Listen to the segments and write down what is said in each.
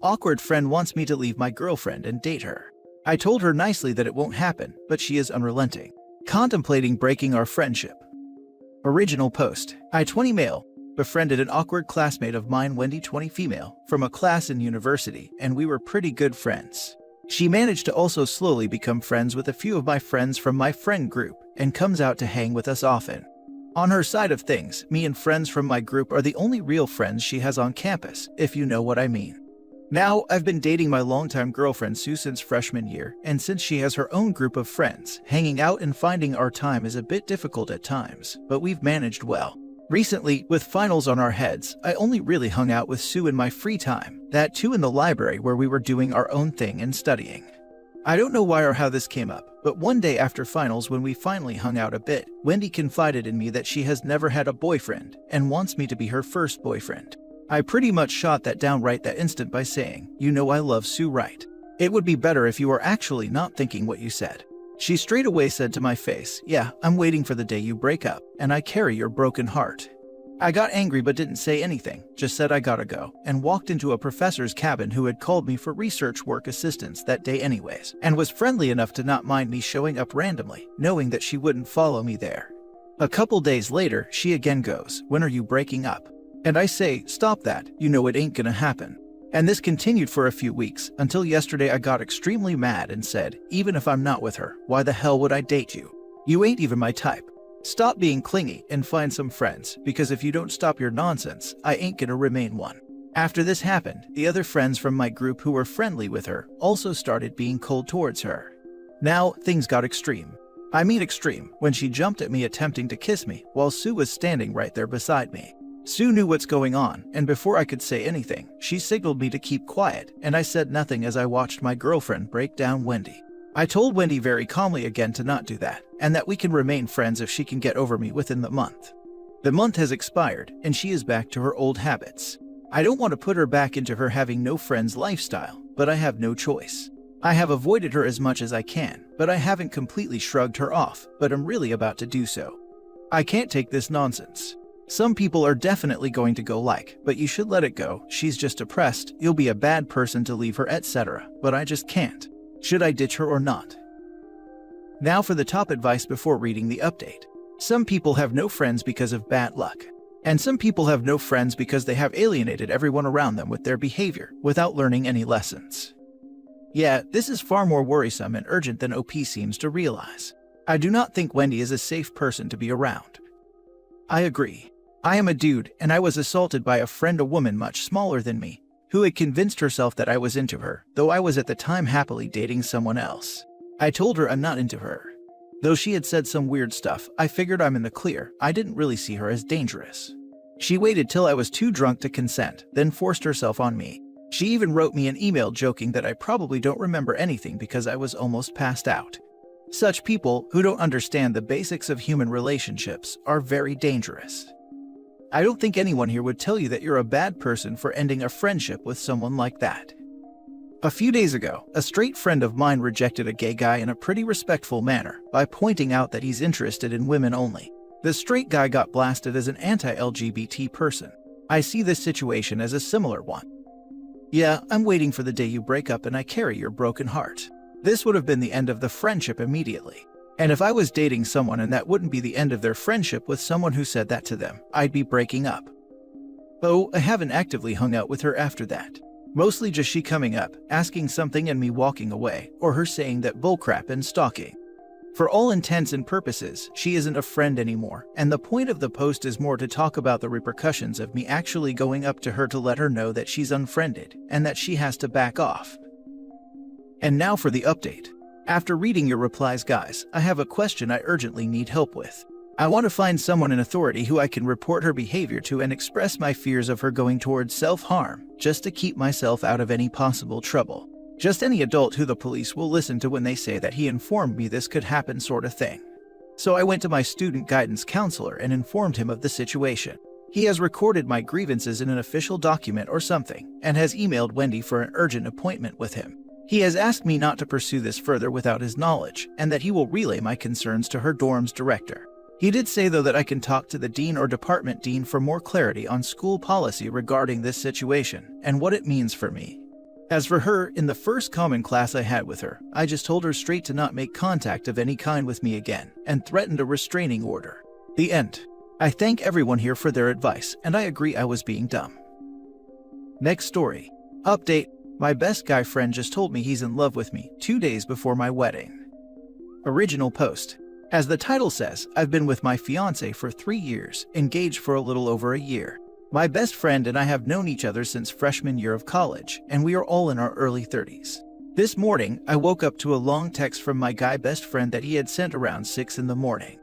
awkward friend wants me to leave my girlfriend and date her. I told her nicely that it won't happen, but she is unrelenting, contemplating breaking our friendship. Original post. I 20 male, befriended an awkward classmate of mine, Wendy 20 female, from a class in university, and we were pretty good friends. She managed to also slowly become friends with a few of my friends from my friend group and comes out to hang with us often. On her side of things, me and friends from my group are the only real friends she has on campus, if you know what I mean. Now, I've been dating my longtime girlfriend Sue since freshman year, and since she has her own group of friends, hanging out and finding our time is a bit difficult at times, but we've managed well. Recently, with finals on our heads, I only really hung out with Sue in my free time, that too in the library where we were doing our own thing and studying. I don't know why or how this came up, but one day after finals when we finally hung out a bit, Wendy confided in me that she has never had a boyfriend and wants me to be her first boyfriend. I pretty much shot that down right that instant by saying, "You know I love Sue, right? It would be better if you were actually not thinking what you said." She straight away said to my face, "Yeah, I'm waiting for the day you break up, and I carry your broken heart." I got angry but didn't say anything, just said I gotta go, and walked into a professor's cabin who had called me for research work assistance that day anyways, and was friendly enough to not mind me showing up randomly, knowing that she wouldn't follow me there. A couple days later, she again goes, "When are you breaking up?" And I say, "Stop that, you know it ain't gonna happen." And this continued for a few weeks, until yesterday I got extremely mad and said, "Even if I'm not with her, why the hell would I date you? You ain't even my type. Stop being clingy and find some friends, because if you don't stop your nonsense, I ain't gonna remain one." After this happened, the other friends from my group who were friendly with her also started being cold towards her. Now, things got extreme. I mean extreme, when she jumped at me attempting to kiss me, while Sue was standing right there beside me. Sue knew what's going on, and before I could say anything, she signaled me to keep quiet, and I said nothing as I watched my girlfriend break down Wendy. I told Wendy very calmly again to not do that, and that we can remain friends if she can get over me within the month. The month has expired, and she is back to her old habits. I don't want to put her back into her having no friends lifestyle, but I have no choice. I have avoided her as much as I can, but I haven't completely shrugged her off, but I'm really about to do so. I can't take this nonsense. Some people are definitely going to go like, "But you should let it go, she's just depressed, you'll be a bad person to leave her, etc." But I just can't. Should I ditch her or not? Now for the top advice before reading the update. Some people have no friends because of bad luck. And some people have no friends because they have alienated everyone around them with their behavior, without learning any lessons. Yeah, this is far more worrisome and urgent than OP seems to realize. I do not think Wendy is a safe person to be around. I agree. I am a dude, and I was assaulted by a friend, a woman much smaller than me, who had convinced herself that I was into her, though I was at the time happily dating someone else. I told her I'm not into her. Though she had said some weird stuff, I figured I'm in the clear. I didn't really see her as dangerous. She waited till I was too drunk to consent, then forced herself on me. She even wrote me an email joking that I probably don't remember anything because I was almost passed out. Such people, who don't understand the basics of human relationships, are very dangerous. I don't think anyone here would tell you that you're a bad person for ending a friendship with someone like that. A few days ago, a straight friend of mine rejected a gay guy in a pretty respectful manner by pointing out that he's interested in women only. The straight guy got blasted as an anti-LGBT person. I see this situation as a similar one. Yeah, I'm waiting for the day you break up and I carry your broken heart. This would have been the end of the friendship immediately. And if I was dating someone and that wouldn't be the end of their friendship with someone who said that to them, I'd be breaking up. Oh, I haven't actively hung out with her after that. Mostly just she coming up, asking something and me walking away, or her saying that bullcrap and stalking. For all intents and purposes, she isn't a friend anymore, and the point of the post is more to talk about the repercussions of me actually going up to her to let her know that she's unfriended, and that she has to back off. And now for the update. After reading your replies, guys, I have a question I urgently need help with. I want to find someone in authority who I can report her behavior to and express my fears of her going towards self-harm, just to keep myself out of any possible trouble. Just any adult who the police will listen to when they say that he informed me this could happen sort of thing. So I went to my student guidance counselor and informed him of the situation. He has recorded my grievances in an official document or something, and has emailed Wendy for an urgent appointment with him. He has asked me not to pursue this further without his knowledge, and that he will relay my concerns to her dorm's director. He did say though that I can talk to the dean or department dean for more clarity on school policy regarding this situation, and what it means for me. As for her, in the first common class I had with her, I just told her straight to not make contact of any kind with me again and threatened a restraining order. The end. I thank everyone here for their advice, and I agree I was being dumb. Next story. Update. My best guy friend just told me he's in love with me 2 days before my wedding. Original post. As the title says, I've been with my fiancé for 3 years, engaged for a little over a year. My best friend and I have known each other since freshman year of college, and we are all in our early 30s. This morning, I woke up to a long text from my guy best friend that he had sent around 6 in the morning.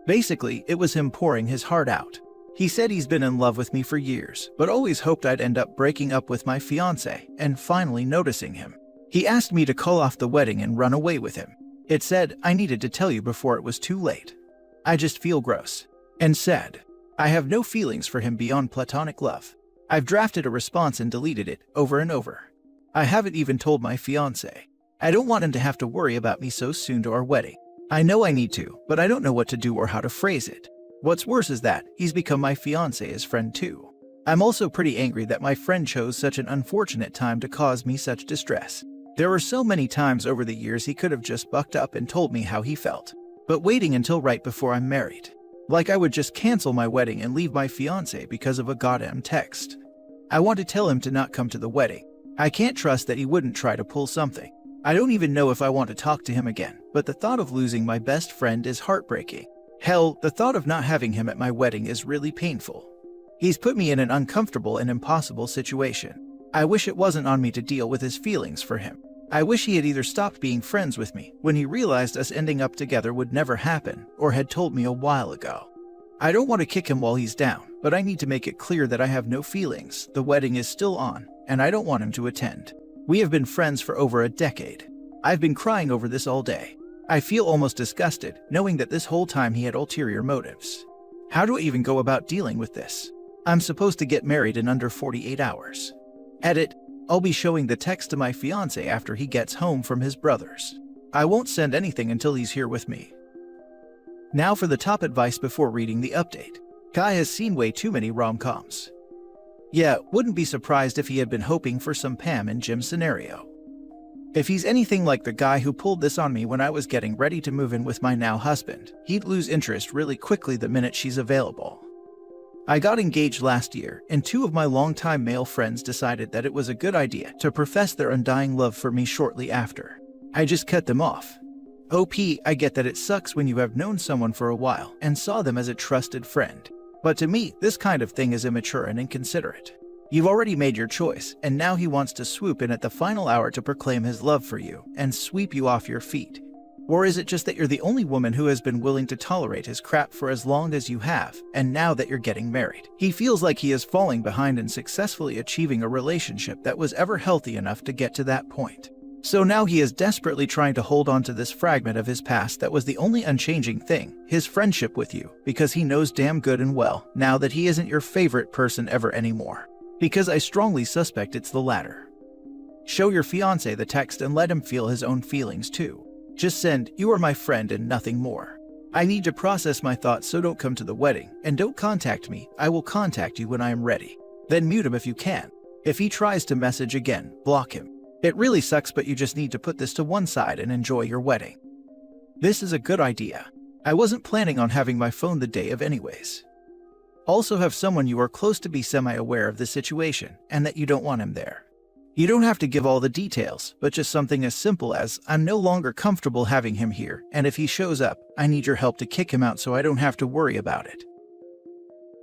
Basically, it was him pouring his heart out. He said he's been in love with me for years, but always hoped I'd end up breaking up with my fiancé and finally noticing him. He asked me to call off the wedding and run away with him. It said I needed to tell you before it was too late. I just feel gross. And said, I have no feelings for him beyond platonic love. I've drafted a response and deleted it over and over. I haven't even told my fiancé. I don't want him to have to worry about me so soon to our wedding. I know I need to, but I don't know what to do or how to phrase it. What's worse is that he's become my fiancé's friend too. I'm also pretty angry that my friend chose such an unfortunate time to cause me such distress. There were so many times over the years he could have just bucked up and told me how he felt. But waiting until right before I'm married. Like I would just cancel my wedding and leave my fiancé because of a goddamn text. I want to tell him to not come to the wedding. I can't trust that he wouldn't try to pull something. I don't even know if I want to talk to him again, but the thought of losing my best friend is heartbreaking. Hell, the thought of not having him at my wedding is really painful. He's put me in an uncomfortable and impossible situation. I wish it wasn't on me to deal with his feelings for him. I wish he had either stopped being friends with me when he realized us ending up together would never happen, or had told me a while ago. I don't want to kick him while he's down, but I need to make it clear that I have no feelings. The wedding is still on, and I don't want him to attend. We have been friends for over a decade. I've been crying over this all day. I feel almost disgusted, knowing that this whole time he had ulterior motives. How do I even go about dealing with this? I'm supposed to get married in under 48 hours. Edit. I'll be showing the text to my fiancé after he gets home from his brother's. I won't send anything until he's here with me. Now for the top advice before reading the update. Kai has seen way too many rom-coms. Yeah, wouldn't be surprised if he had been hoping for some Pam and Jim scenario. If he's anything like the guy who pulled this on me when I was getting ready to move in with my now husband, he'd lose interest really quickly the minute she's available. I got engaged last year, and 2 of my longtime male friends decided that it was a good idea to profess their undying love for me shortly after. I just cut them off. OP, I get that it sucks when you have known someone for a while and saw them as a trusted friend. But to me, this kind of thing is immature and inconsiderate. You've already made your choice, and now he wants to swoop in at the final hour to proclaim his love for you and sweep you off your feet. Or is it just that you're the only woman who has been willing to tolerate his crap for as long as you have, and now that you're getting married, he feels like he is falling behind in successfully achieving a relationship that was ever healthy enough to get to that point? So now he is desperately trying to hold on to this fragment of his past that was the only unchanging thing, his friendship with you, because he knows damn good and well now that he isn't your favorite person ever anymore. Because I strongly suspect it's the latter. Show your fiancé the text and let him feel his own feelings too. Just send, "You are my friend," and nothing more. I need to process my thoughts, so don't come to the wedding, and don't contact me. I will contact you when I am ready. Then mute him if you can. If he tries to message again, block him. It really sucks, but you just need to put this to one side and enjoy your wedding. This is a good idea. I wasn't planning on having my phone the day of anyways. Also have someone you are close to be semi-aware of the situation and that you don't want him there. You don't have to give all the details, but just something as simple as, "I'm no longer comfortable having him here, and if he shows up, I need your help to kick him out so I don't have to worry about it."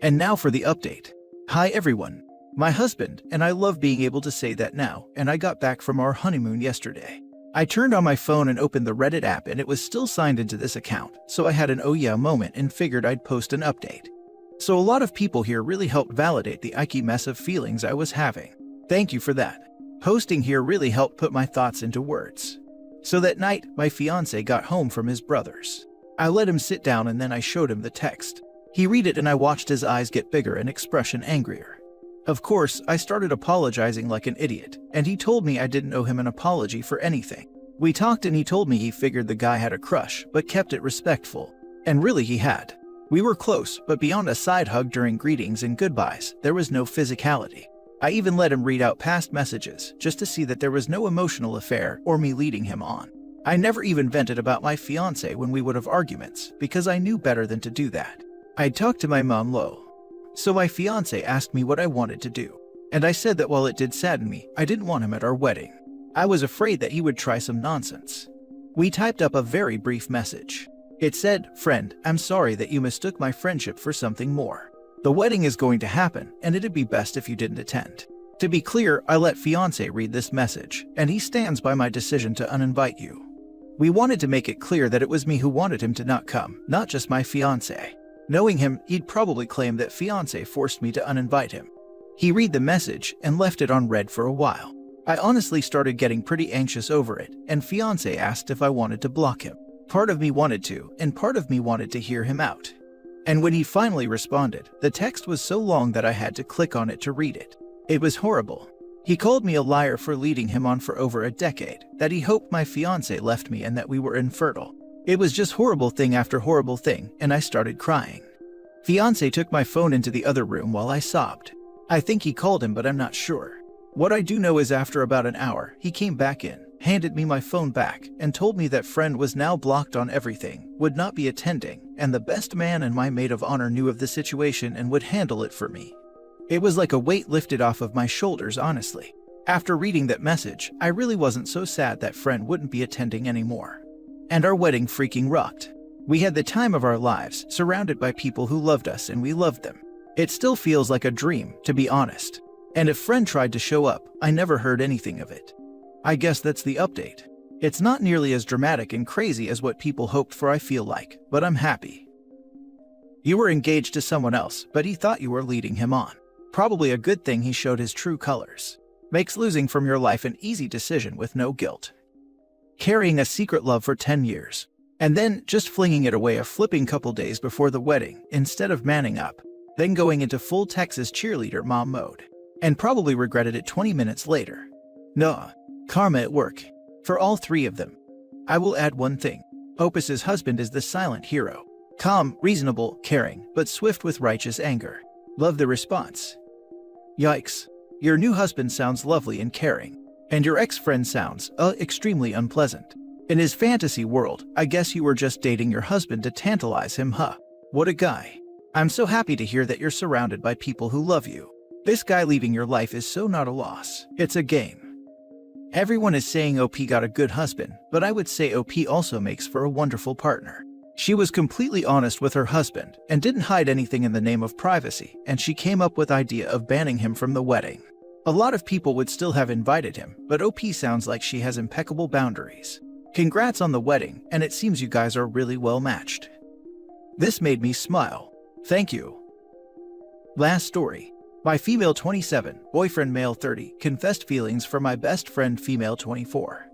And now for the update. Hi everyone. My husband and I love being able to say that now, and I got back from our honeymoon yesterday. I turned on my phone and opened the Reddit app, and it was still signed into this account, so I had an oh yeah moment and figured I'd post an update. So a lot of people here really helped validate the icky mess of feelings I was having. Thank you for that. Posting here really helped put my thoughts into words. So that night, my fiancé got home from his brother's. I let him sit down and then I showed him the text. He read it and I watched his eyes get bigger and expression angrier. Of course, I started apologizing like an idiot, and he told me I didn't owe him an apology for anything. We talked and he told me he figured the guy had a crush, but kept it respectful. And really he had. We were close, but beyond a side hug during greetings and goodbyes, there was no physicality. I even let him read out past messages just to see that there was no emotional affair or me leading him on. I never even vented about my fiance when we would have arguments because I knew better than to do that. I talked to my mom low. So my fiance asked me what I wanted to do. And I said that while it did sadden me, I didn't want him at our wedding. I was afraid that he would try some nonsense. We typed up a very brief message. It said, "Friend, I'm sorry that you mistook my friendship for something more. The wedding is going to happen, and it'd be best if you didn't attend." To be clear, I let fiance read this message, and he stands by my decision to uninvite you. We wanted to make it clear that it was me who wanted him to not come, not just my fiance. Knowing him, he'd probably claim that fiance forced me to uninvite him. He read the message and left it on read for a while. I honestly started getting pretty anxious over it, and fiance asked if I wanted to block him. Part of me wanted to, and part of me wanted to hear him out. And when he finally responded, the text was so long that I had to click on it to read it. It was horrible. He called me a liar for leading him on for over a decade, that he hoped my fiance left me and that we were infertile. It was just horrible thing after horrible thing, and I started crying. Fiance took my phone into the other room while I sobbed. I think he called him, but I'm not sure. What I do know is after about an hour, he came back in, handed me my phone back, and told me that friend was now blocked on everything, would not be attending, and the best man and my maid of honor knew of the situation and would handle it for me. It was like a weight lifted off of my shoulders, honestly. After reading that message, I really wasn't so sad that friend wouldn't be attending anymore. And our wedding freaking rocked. We had the time of our lives, surrounded by people who loved us and we loved them. It still feels like a dream, to be honest. And if friend tried to show up, I never heard anything of it. I guess that's the update. It's not nearly as dramatic and crazy as what people hoped for, I feel like, but I'm happy. You were engaged to someone else, but he thought you were leading him on. Probably a good thing he showed his true colors. Makes losing from your life an easy decision with no guilt. Carrying a secret love for 10 years. And then just flinging it away a flipping couple days before the wedding, instead of manning up. Then going into full Texas cheerleader mom mode. And probably regretted it 20 minutes later. Nah, karma at work. For all three of them. I will add one thing. Opus's husband is the silent hero. Calm, reasonable, caring, but swift with righteous anger. Love the response. Yikes. Your new husband sounds lovely and caring. And your ex-friend sounds, extremely unpleasant. In his fantasy world, I guess you were just dating your husband to tantalize him, huh? What a guy. I'm so happy to hear that you're surrounded by people who love you. This guy leaving your life is so not a loss. It's a gain. Everyone is saying OP got a good husband, but I would say OP also makes for a wonderful partner. She was completely honest with her husband and didn't hide anything in the name of privacy, and she came up with the idea of banning him from the wedding. A lot of people would still have invited him, but OP sounds like she has impeccable boundaries. Congrats on the wedding, and it seems you guys are really well matched. This made me smile. Thank you. Last story. My female 27, boyfriend male 30, confessed feelings for my best friend female 24.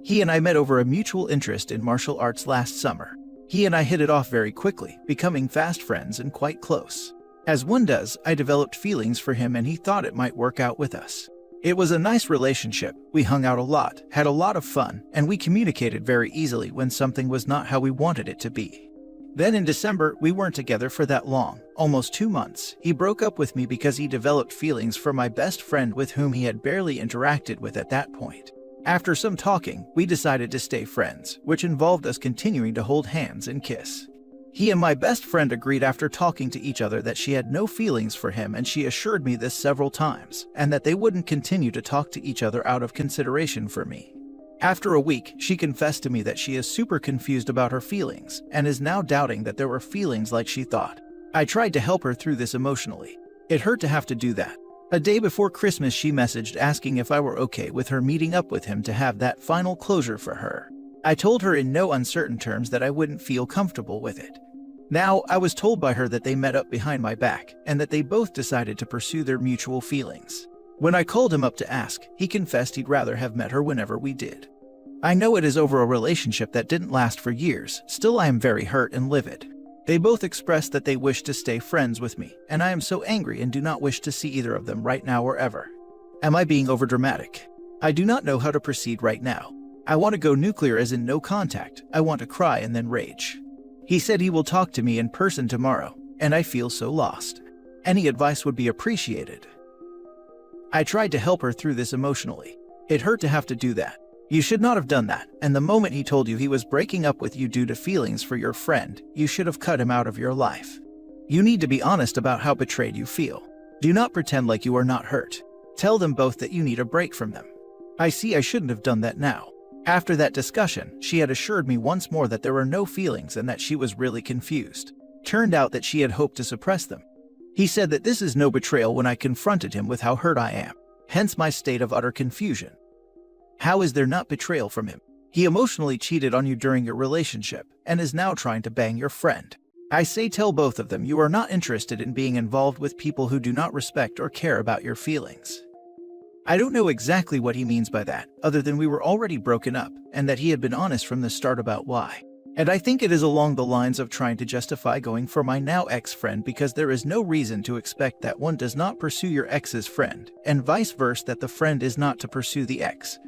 He and I met over a mutual interest in martial arts last summer. He and I hit it off very quickly, becoming fast friends and quite close. As one does, I developed feelings for him and he thought it might work out with us. It was a nice relationship, we hung out a lot, had a lot of fun, and we communicated very easily when something was not how we wanted it to be. Then in December, we weren't together for that long, almost 2 months. He broke up with me because he developed feelings for my best friend with whom he had barely interacted with at that point. After some talking, we decided to stay friends, which involved us continuing to hold hands and kiss. He and my best friend agreed after talking to each other that she had no feelings for him, and she assured me this several times, and that they wouldn't continue to talk to each other out of consideration for me. After a week, she confessed to me that she is super confused about her feelings, and is now doubting that there were feelings like she thought. I tried to help her through this emotionally. It hurt to have to do that. A day before Christmas, she messaged asking if I were okay with her meeting up with him to have that final closure for her. I told her in no uncertain terms that I wouldn't feel comfortable with it. Now, I was told by her that they met up behind my back, and that they both decided to pursue their mutual feelings. When I called him up to ask, he confessed he'd rather have met her whenever we did. I know it is over a relationship that didn't last for years, still I am very hurt and livid. They both expressed that they wish to stay friends with me, and I am so angry and do not wish to see either of them right now or ever. Am I being overdramatic? I do not know how to proceed right now. I want to go nuclear as in no contact. I want to cry and then rage. He said he will talk to me in person tomorrow, and I feel so lost. Any advice would be appreciated. I tried to help her through this emotionally. It hurt to have to do that. You should not have done that, and the moment he told you he was breaking up with you due to feelings for your friend, you should have cut him out of your life. You need to be honest about how betrayed you feel. Do not pretend like you are not hurt. Tell them both that you need a break from them. I see I shouldn't have done that now. After that discussion, she had assured me once more that there were no feelings and that she was really confused. Turned out that she had hoped to suppress them. He said that this is no betrayal when I confronted him with how hurt I am, hence my state of utter confusion. How is there not betrayal from him? He emotionally cheated on you during your relationship and is now trying to bang your friend. I say tell both of them you are not interested in being involved with people who do not respect or care about your feelings. I don't know exactly what he means by that, other than we were already broken up and that he had been honest from the start about why. And I think it is along the lines of trying to justify going for my now ex-friend because there is no reason to expect that one does not pursue your ex's friend, and vice versa that the friend is not to pursue the ex,